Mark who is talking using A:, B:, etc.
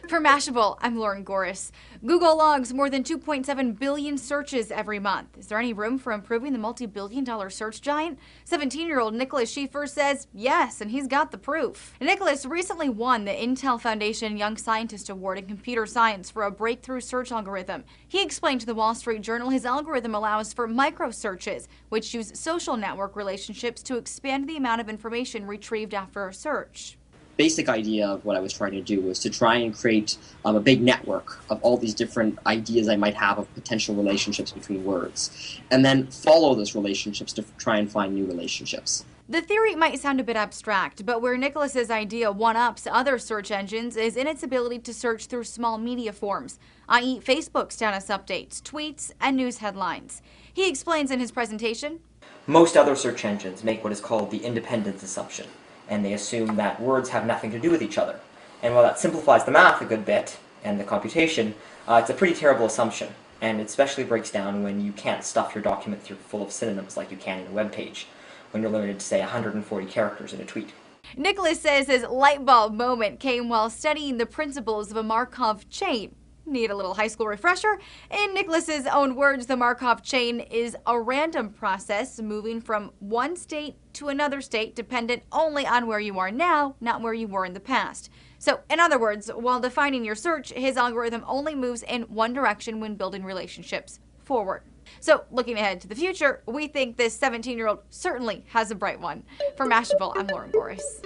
A: For Mashable, I'm Lauren Goris. Google logs more than 2.7 billion searches every month. Is there any room for improving the multi-billion-dollar search giant? 17-year-old Nicholas Schiefer says yes, and he's got the proof. Nicholas recently won the Intel Foundation Young Scientist Award in computer science for a breakthrough search algorithm. He explained to the Wall Street Journal his algorithm allows for microsearches, which use social network relationships to expand the amount of information retrieved after a search.
B: Basic idea of what I was trying to do was to try and create a big network of all these different ideas I might have of potential relationships between words, and then follow those relationships to try and find new relationships.
A: The theory might sound a bit abstract, but where Nicholas's idea one-ups other search engines is in its ability to search through small media forms, i.e. Facebook status updates, tweets, and news headlines. He explains in his presentation,
C: most other search engines make what is called the independence assumption, and they assume that words have nothing to do with each other. And while that simplifies the math a good bit, and the computation, it's a pretty terrible assumption. And it especially breaks down when you can't stuff your document full of synonyms like you can in a web page, when you're limited to, say, 140 characters in a tweet.
A: Nicholas says his light bulb moment came while studying the principles of a Markov chain. Need a little high school refresher? In Nicholas's own words, the Markov chain is a random process moving from one state to another state dependent only on where you are now, not where you were in the past. So, in other words, while defining your search, his algorithm only moves in one direction when building relationships forward. So, looking ahead to the future, we think this 17-year-old certainly has a bright one. For Mashable, I'm Lauren Goris.